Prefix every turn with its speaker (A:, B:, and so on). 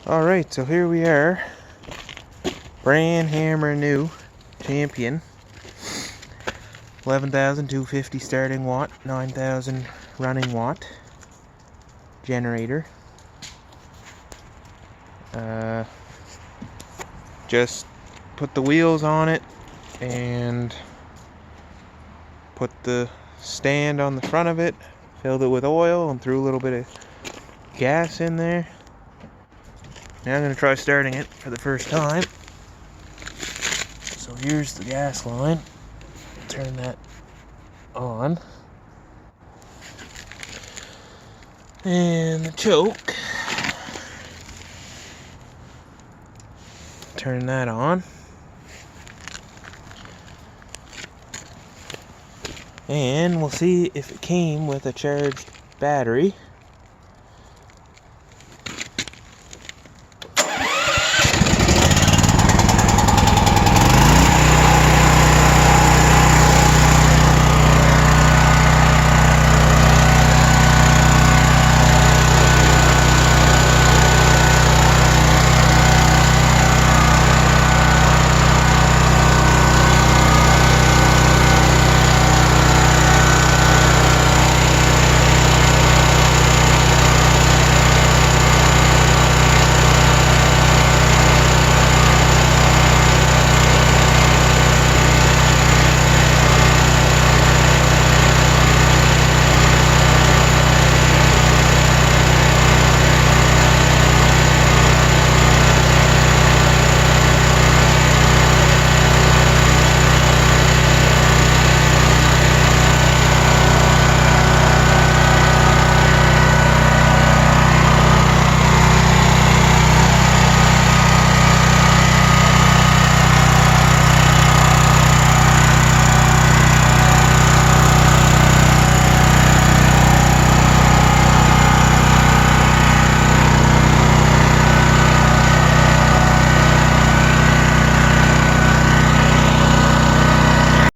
A: Alright, so here we are. Brand hammer new Champion. 11,250 starting watt, 9,000 running watt generator. Just put the wheels on it and put the stand on the front of it, filled it with oil and threw a little bit of gas in there. Now I'm going to try starting it for the first time. So here's the gas line. Turn that on. And the choke. Turn that on. And we'll see if it came with a charged battery.